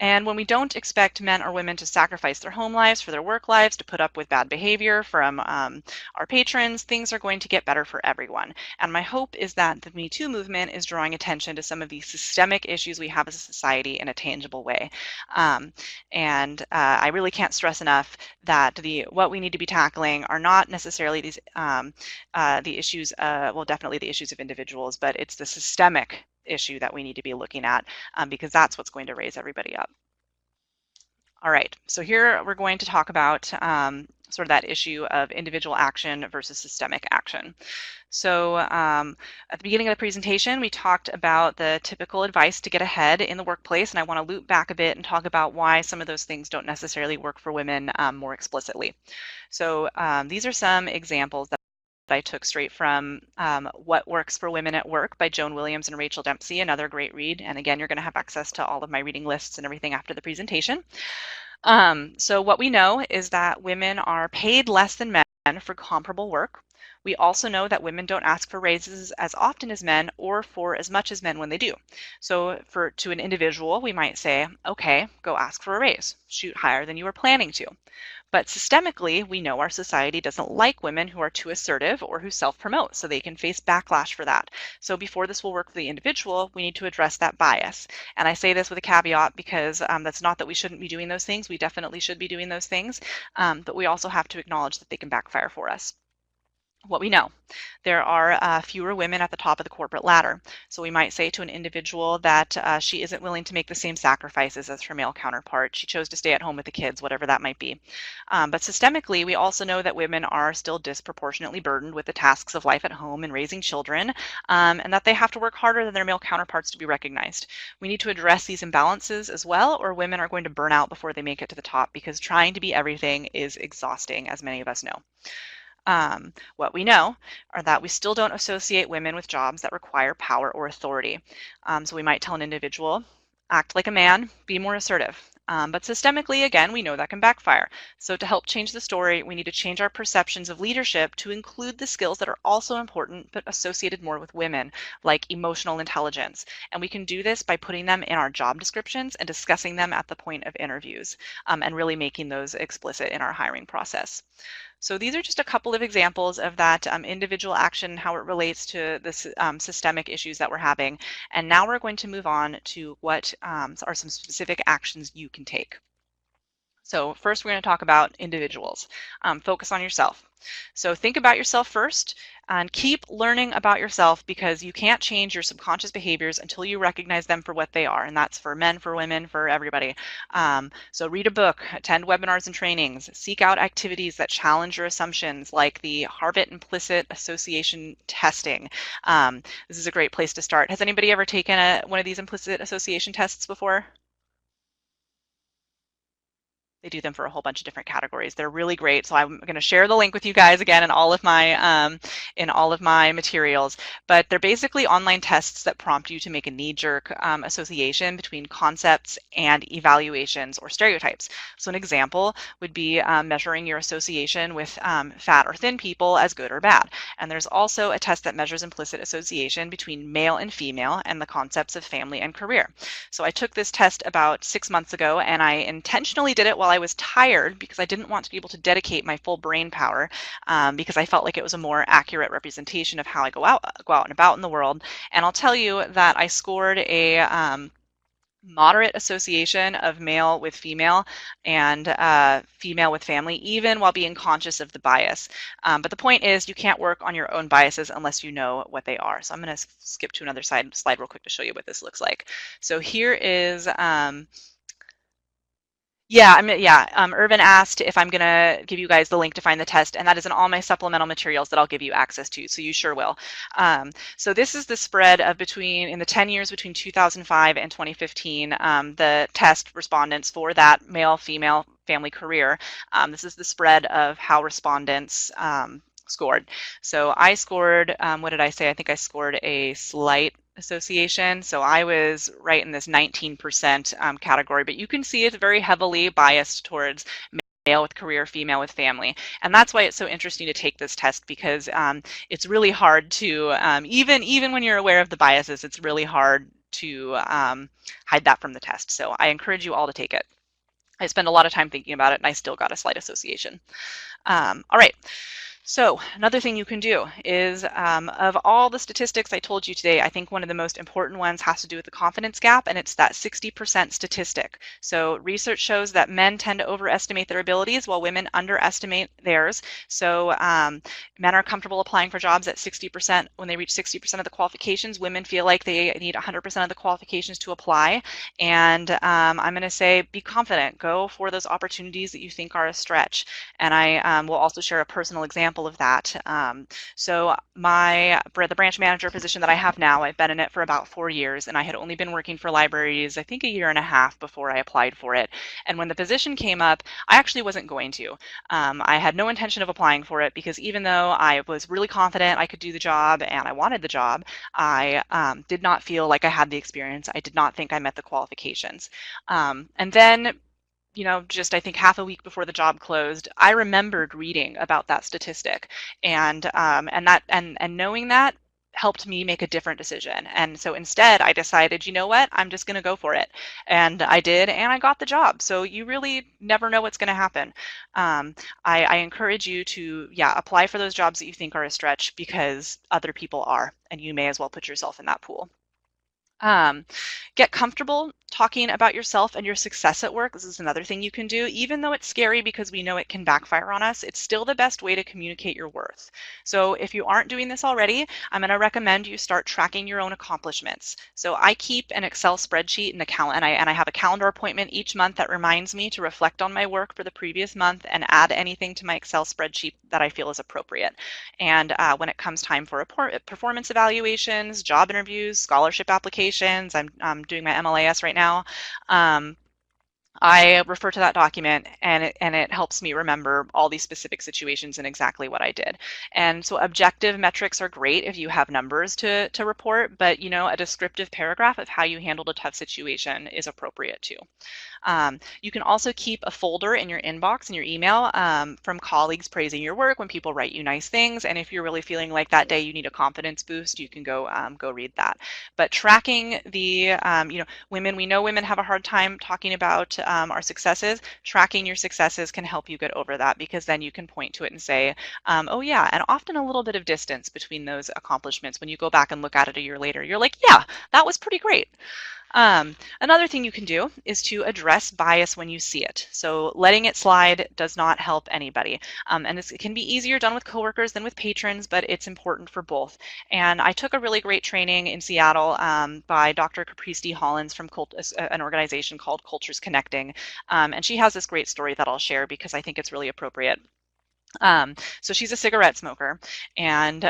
And when we don't expect men or women to sacrifice their home lives for their work lives, to put up with bad behavior from our patrons, things are going to get better for everyone. And my hope is that the Me Too movement is drawing attention to some of these systemic issues we have as a society in a tangible way. I really can't stress enough that what we need to be tackling are not necessarily these the issues, well, definitely the issues of individuals, but it's the systemic issue that we need to be looking at, because that's what's going to raise everybody up. All right, so here we're going to talk about sort of that issue of individual action versus systemic action. So at the beginning of the presentation, we talked about the typical advice to get ahead in the workplace, and I want to loop back a bit and talk about why some of those things don't necessarily work for women more explicitly. So these are some examples that I took straight from What Works for Women at Work by Joan Williams and Rachel Dempsey, another great read. And again, you're going to have access to all of my reading lists and everything after the presentation. So what we know is that women are paid less than men for comparable work. We also know that women don't ask for raises as often as men or for as much as men when they do. So to an individual, we might say, okay, go ask for a raise, shoot higher than you were planning to. But systemically, we know our society doesn't like women who are too assertive or who self-promote, so they can face backlash for that. So before this will work for the individual, we need to address that bias. And I say this with a caveat because that's not that we shouldn't be doing those things. We definitely should be doing those things, but we also have to acknowledge that they can backfire for us. What we know, there are fewer women at the top of the corporate ladder. So we might say to an individual that she isn't willing to make the same sacrifices as her male counterpart. She chose to stay at home with the kids, whatever that might be. But systemically, we also know that women are still disproportionately burdened with the tasks of life at home and raising children, and that they have to work harder than their male counterparts to be recognized. We need to address these imbalances as well, or women are going to burn out before they make it to the top, because trying to be everything is exhausting, as many of us know. What we know are that we still don't associate women with jobs that require power or authority. So we might tell an individual, act like a man, be more assertive. But systemically, again, we know that can backfire. So to help change the story, we need to change our perceptions of leadership to include the skills that are also important but associated more with women, like emotional intelligence. And we can do this by putting them in our job descriptions and discussing them at the point of interviews, and really making those explicit in our hiring process. So these are just a couple of examples of that individual action, how it relates to the systemic issues that we're having. And now we're going to move on to what are some specific actions you can take. So first, we're going to talk about individuals. Focus on yourself. So think about yourself first and keep learning about yourself, because you can't change your subconscious behaviors until you recognize them for what they are. And that's for men, for women, for everybody. So read a book, attend webinars and trainings, seek out activities that challenge your assumptions, like the Harvard Implicit Association testing. This is a great place to start. Has anybody ever taken one of these implicit association tests before? They do them for a whole bunch of different categories. They're really great. So I'm going to share the link with you guys again in all of my materials. But they're basically online tests that prompt you to make a knee-jerk association between concepts and evaluations or stereotypes. So an example would be measuring your association with fat or thin people as good or bad. And there's also a test that measures implicit association between male and female and the concepts of family and career. So I took this test about 6 months ago, and I intentionally did it while I was tired because I didn't want to be able to dedicate my full brain power because I felt like it was a more accurate representation of how I go out and about in the world. And I'll tell you that I scored a moderate association of male with female and female with family, even while being conscious of the bias. But the point is, you can't work on your own biases unless you know what they are. So I'm going to skip to another slide real quick to show you what this looks like. So here is Irvin asked if I'm going to give you guys the link to find the test, and that is in all my supplemental materials that I'll give you access to, so you sure will. So this is the spread of in the 10 years between 2005 and 2015, the test respondents for that male, female, family, career. This is the spread of how respondents scored. So I scored, what did I say? I think I scored a slight association. So I was right in this 19% category, but you can see it's very heavily biased towards male with career, female with family. And that's why it's so interesting to take this test, because it's really hard to, even when you're aware of the biases, it's really hard to hide that from the test. So I encourage you all to take it. I spent a lot of time thinking about it, and I still got a slight association. All right. So another thing you can do is, of all the statistics I told you today, I think one of the most important ones has to do with the confidence gap, and it's that 60% statistic. So research shows that men tend to overestimate their abilities while women underestimate theirs. So men are comfortable applying for jobs at 60%. When they reach 60% of the qualifications, women feel like they need 100% of the qualifications to apply. And I'm going to say, be confident. Go for those opportunities that you think are a stretch. And I will also share a personal example of that. So the branch manager position that I have now, I've been in it for about 4 years, and I had only been working for libraries, I think, 1.5 years before I applied for it. And when the position came up, I actually wasn't going to. I had no intention of applying for it because even though I was really confident I could do the job and I wanted the job, I did not feel like I had the experience. I did not think I met the qualifications. And then just I think half a week before the job closed, I remembered reading about that statistic, and knowing that helped me make a different decision. And so instead, I decided, you know what, I'm just going to go for it, and I did, and I got the job. So you really never know what's going to happen. I encourage you to apply for those jobs that you think are a stretch because other people are, and you may as well put yourself in that pool. Get comfortable talking about yourself and your success at work. This is another thing you can do. Even though it's scary because we know it can backfire on us, it's still the best way to communicate your worth. So if you aren't doing this already, I'm going to recommend you start tracking your own accomplishments. So I keep an Excel spreadsheet and I have a calendar appointment each month that reminds me to reflect on my work for the previous month and add anything to my Excel spreadsheet that I feel is appropriate. And when it comes time for performance evaluations, job interviews, scholarship applications, I'm doing my MLAS right now. I refer to that document, and it helps me remember all these specific situations and exactly what I did. And so objective metrics are great if you have numbers to report, but a descriptive paragraph of how you handled a tough situation is appropriate too. You can also keep a folder in your inbox in your email from colleagues praising your work when people write you nice things. And if you're really feeling like that day you need a confidence boost, you can go read that. But tracking the, we know women have a hard time talking about our successes. Tracking your successes can help you get over that, because then you can point to it and say, oh yeah, and often a little bit of distance between those accomplishments. When you go back and look at it a year later, you're like, yeah, that was pretty great. Another thing you can do is to address bias when you see it. So letting it slide does not help anybody. And this can be easier done with coworkers than with patrons, but it's important for both. And I took a really great training in Seattle by Dr. Capristi Hollins from an organization called Cultures Connecting. And she has this great story that I'll share because I think it's really appropriate. So she's a cigarette smoker, and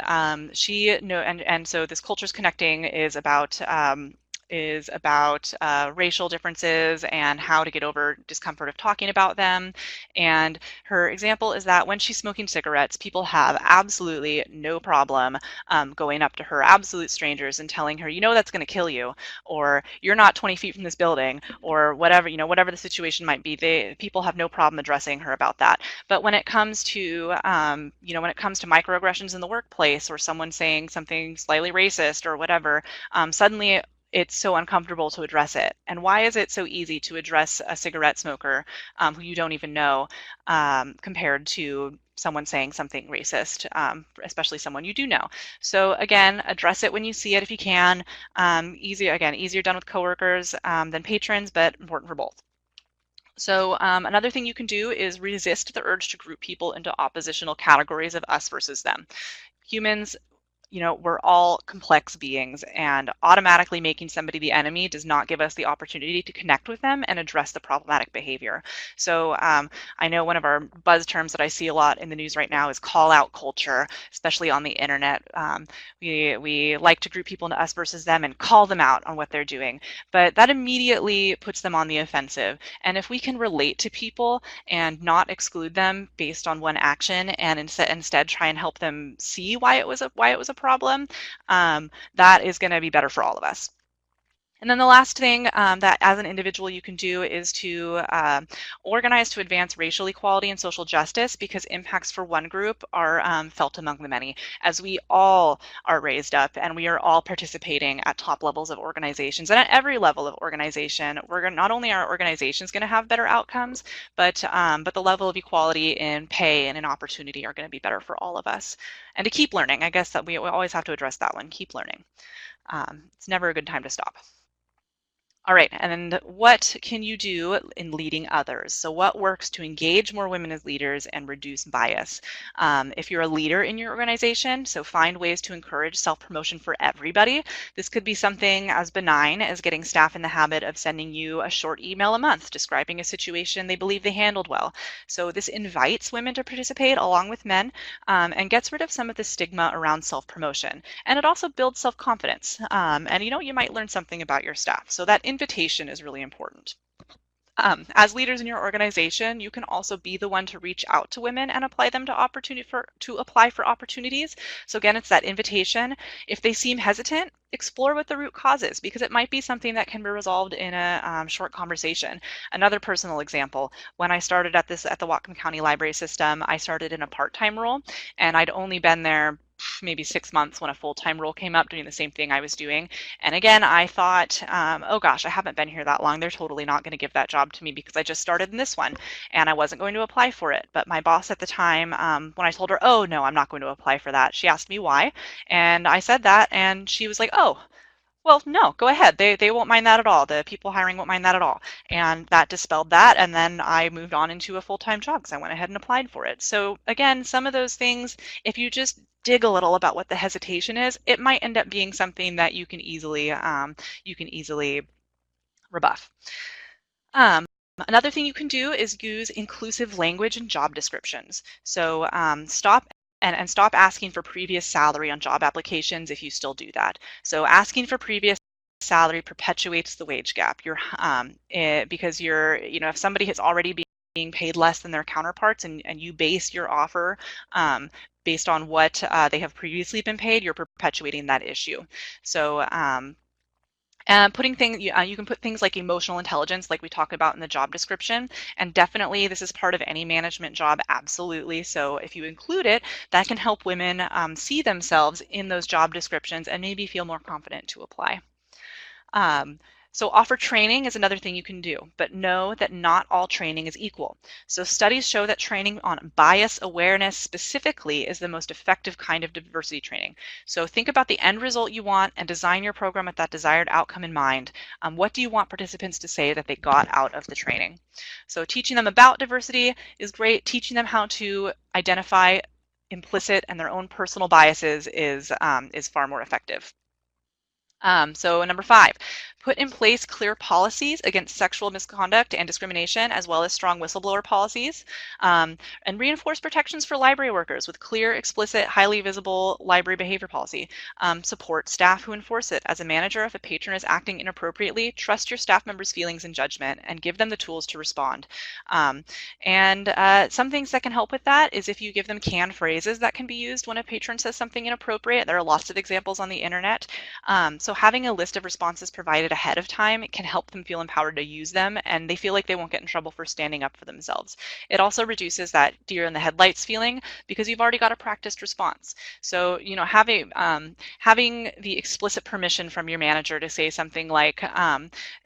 so this Cultures Connecting is about is about racial differences and how to get over discomfort of talking about them. And her example is that when she's smoking cigarettes, people have absolutely no problem going up to her, absolute strangers, and telling her, you know, that's going to kill you, or you're not 20 feet from this building, or whatever, whatever the situation might be. People have no problem addressing her about that. But when it comes to, when it comes to microaggressions in the workplace, or someone saying something slightly racist or whatever, suddenly it's so uncomfortable to address it. And why is it so easy to address a cigarette smoker who you don't even know compared to someone saying something racist, especially someone you do know? So again, address it when you see it if you can. Easier done with coworkers than patrons, but important for both. So another thing you can do is resist the urge to group people into oppositional categories of us versus them. Humans, we're all complex beings, and automatically making somebody the enemy does not give us the opportunity to connect with them and address the problematic behavior. So I know one of our buzz terms that I see a lot in the news right now is call out culture, especially on the internet. We like to group people into us versus them and call them out on what they're doing, but that immediately puts them on the offensive. And if we can relate to people and not exclude them based on one action, and instead try and help them see why it was a problem, that is going to be better for all of us. And then the last thing that as an individual you can do is to organize to advance racial equality and social justice, because impacts for one group are felt among the many. As we all are raised up and we are all participating at top levels of organizations and at every level of organization, not only are organizations going to have better outcomes, but the level of equality in pay and in opportunity are going to be better for all of us. And to keep learning, I guess that we always have to address that one, keep learning. It's never a good time to stop. All right, and what can you do in leading others? So what works to engage more women as leaders and reduce bias? If you're a leader in your organization, so find ways to encourage self-promotion for everybody. This could be something as benign as getting staff in the habit of sending you a short email a month describing a situation they believe they handled well. So this invites women to participate along with men and gets rid of some of the stigma around self-promotion. And it also builds self-confidence. And you might learn something about your staff. So that invitation is really important. As leaders in your organization, you can also be the one to reach out to women and apply them to apply for opportunities. So again, it's that invitation. If they seem hesitant, explore what the root cause is, because it might be something that can be resolved in a short conversation. Another personal example, when I started at the Whatcom County Library System, I started in a part-time role, and I'd only been there maybe 6 months when a full-time role came up doing the same thing I was doing. And again, I thought, oh gosh, I haven't been here that long. They're totally not going to give that job to me because I just started in this one and I wasn't going to apply for it. But my boss at the time, when I told her, oh no, I'm not going to apply for that, she asked me why. And I said that, and she was like, oh, well, no, go ahead. They won't mind that at all. The people hiring won't mind that at all. And that dispelled that. And then I moved on into a full-time job because I went ahead and applied for it. So again, some of those things, if you just dig a little about what the hesitation is, it might end up being something that you can easily rebuff. Another thing you can do is use inclusive language in job descriptions. So stop asking for previous salary on job applications if you still do that. So asking for previous salary perpetuates the wage gap. Because if somebody has already being paid less than their counterparts, and you base your offer based on what they have previously been paid, you're perpetuating that issue. So putting things, you can put things like emotional intelligence, like we talk about in the job description, and definitely this is part of any management job, absolutely. So if you include it, that can help women see themselves in those job descriptions and maybe feel more confident to apply. So offer training is another thing you can do, but know that not all training is equal. So studies show that training on bias awareness specifically is the most effective kind of diversity training. So think about the end result you want and design your program with that desired outcome in mind. What do you want participants to say that they got out of the training? So teaching them about diversity is great. Teaching them how to identify implicit and their own personal biases is far more effective. So number 5, put in place clear policies against sexual misconduct and discrimination, as well as strong whistleblower policies, and reinforce protections for library workers with clear, explicit, highly visible library behavior policy. Support staff who enforce it. As a manager, if a patron is acting inappropriately, trust your staff members' feelings and judgment and give them the tools to respond. Some things that can help with that is if you give them canned phrases that can be used when a patron says something inappropriate. There are lots of examples on the internet. So having a list of responses provided ahead of time can help them feel empowered to use them, and they feel like they won't get in trouble for standing up for themselves. It also reduces that deer in the headlights feeling because you've already got a practiced response. So, you know, having the explicit permission from your manager to say something like,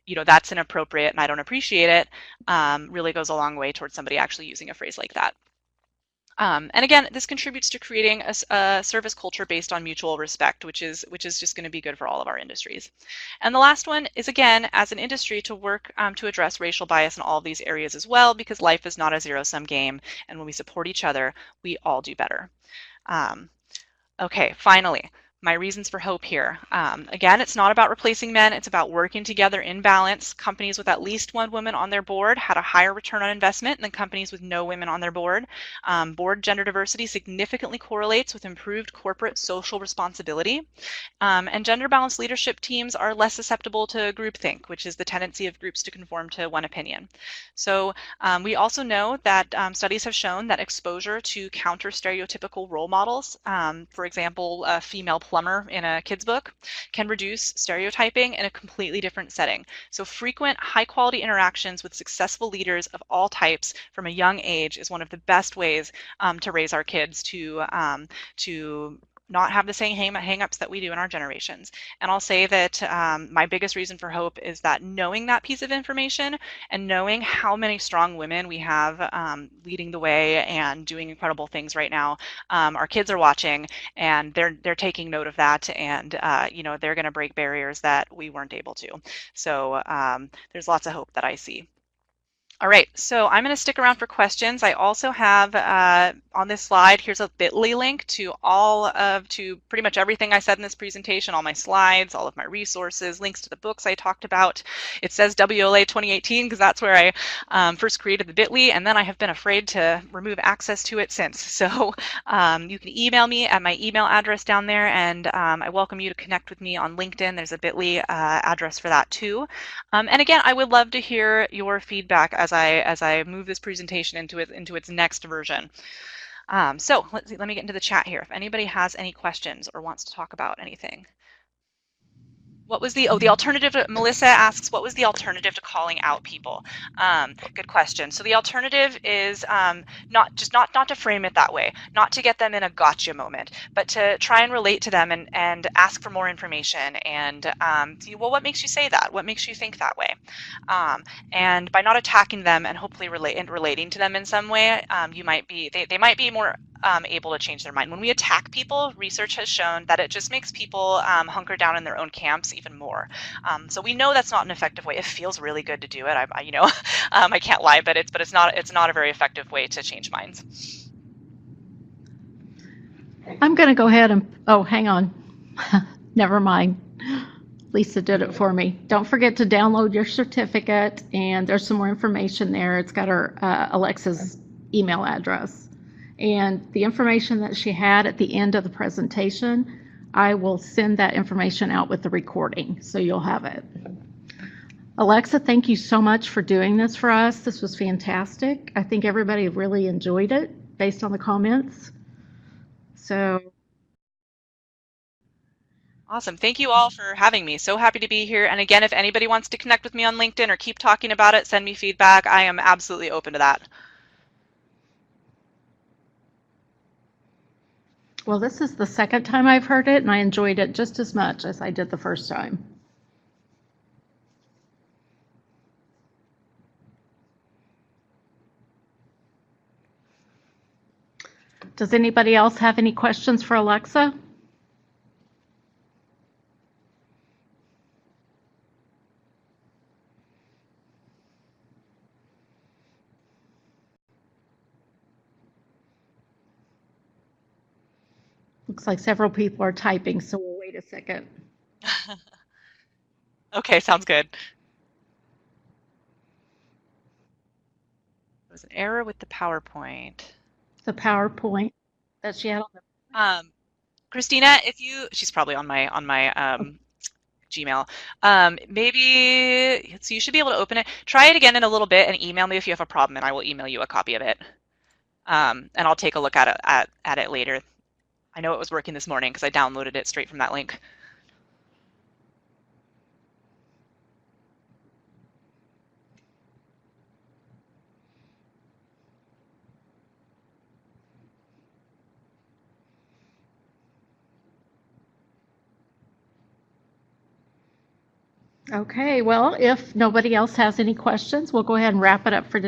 you know, that's inappropriate and I don't appreciate it, really goes a long way towards somebody actually using a phrase like that. And again, this contributes to creating a service culture based on mutual respect, which is just going to be good for all of our industries. And the last one is, again, as an industry, to work to address racial bias in all of these areas as well, because life is not a zero-sum game, and when we support each other, we all do better. Okay, finally, my reasons for hope here. Again, it's not about replacing men, it's about working together in balance. Companies with at least one woman on their board had a higher return on investment than companies with no women on their board. Board gender diversity significantly correlates with improved corporate social responsibility. And gender balanced leadership teams are less susceptible to groupthink, which is the tendency of groups to conform to one opinion. So we also know that studies have shown that exposure to counter stereotypical role models, for example, a female plumber in a kid's book, can reduce stereotyping in a completely different setting. So frequent high quality interactions with successful leaders of all types from a young age is one of the best ways to raise our kids to not have the same hang-ups that we do in our generations. And I'll say that my biggest reason for hope is that knowing that piece of information and knowing how many strong women we have leading the way and doing incredible things right now, our kids are watching and they're taking note of that, and you know, they're going to break barriers that we weren't able to. So there's lots of hope that I see. All right, so I'm going to stick around for questions. I also have on this slide, here's a bit.ly link to pretty much everything I said in this presentation, all my slides, all of my resources, links to the books I talked about. It says WLA 2018 because that's where I first created the bit.ly, and then I have been afraid to remove access to it since. So you can email me at my email address down there, and I welcome you to connect with me on LinkedIn. There's a bit.ly address for that too. And again, I would love to hear your feedback as I move this presentation into its next version. So let me get into the chat here. If anybody has any questions or wants to talk about anything. What was the alternative? Melissa asks, what was the alternative to calling out people? Good question. So the alternative is not to frame it that way, not to get them in a gotcha moment, but to try and relate to them and ask for more information and see, well, what makes you say that? What makes you think that way? And by not attacking them and hopefully relating to them in some way, they might be more able to change their mind. When we attack people, research has shown that it just makes people hunker down in their own camps even more. So we know that's not an effective way. It feels really good to do it. I can't lie, but it's not a very effective way to change minds. I'm going to go ahead and, oh, hang on. Never mind. Lisa did it for me. Don't forget to download your certificate, and there's some more information there. It's got her Alexa's email address. And the information that she had at the end of the presentation, I will send that information out with the recording, so you'll have it. Alexa, thank you so much for doing this for us. This was fantastic. I think everybody really enjoyed it based on the comments. So awesome. Thank you all for having me. So happy to be here. And again, if anybody wants to connect with me on LinkedIn or keep talking about it, send me feedback. I am absolutely open to that. Well, this is the second time I've heard it, and I enjoyed it just as much as I did the first time. Does anybody else have any questions for Alexa? Looks like several people are typing, so we'll wait a second. Okay, sounds good. There was an error with the PowerPoint. The PowerPoint that she had on the. Um, Christina, if you, she's probably on my Gmail. Maybe, so you should be able to open it. Try it again in a little bit and email me if you have a problem, and I will email you a copy of it. And I'll take a look at it later. I know it was working this morning because I downloaded it straight from that link. Okay, well, if nobody else has any questions, we'll go ahead and wrap it up for today.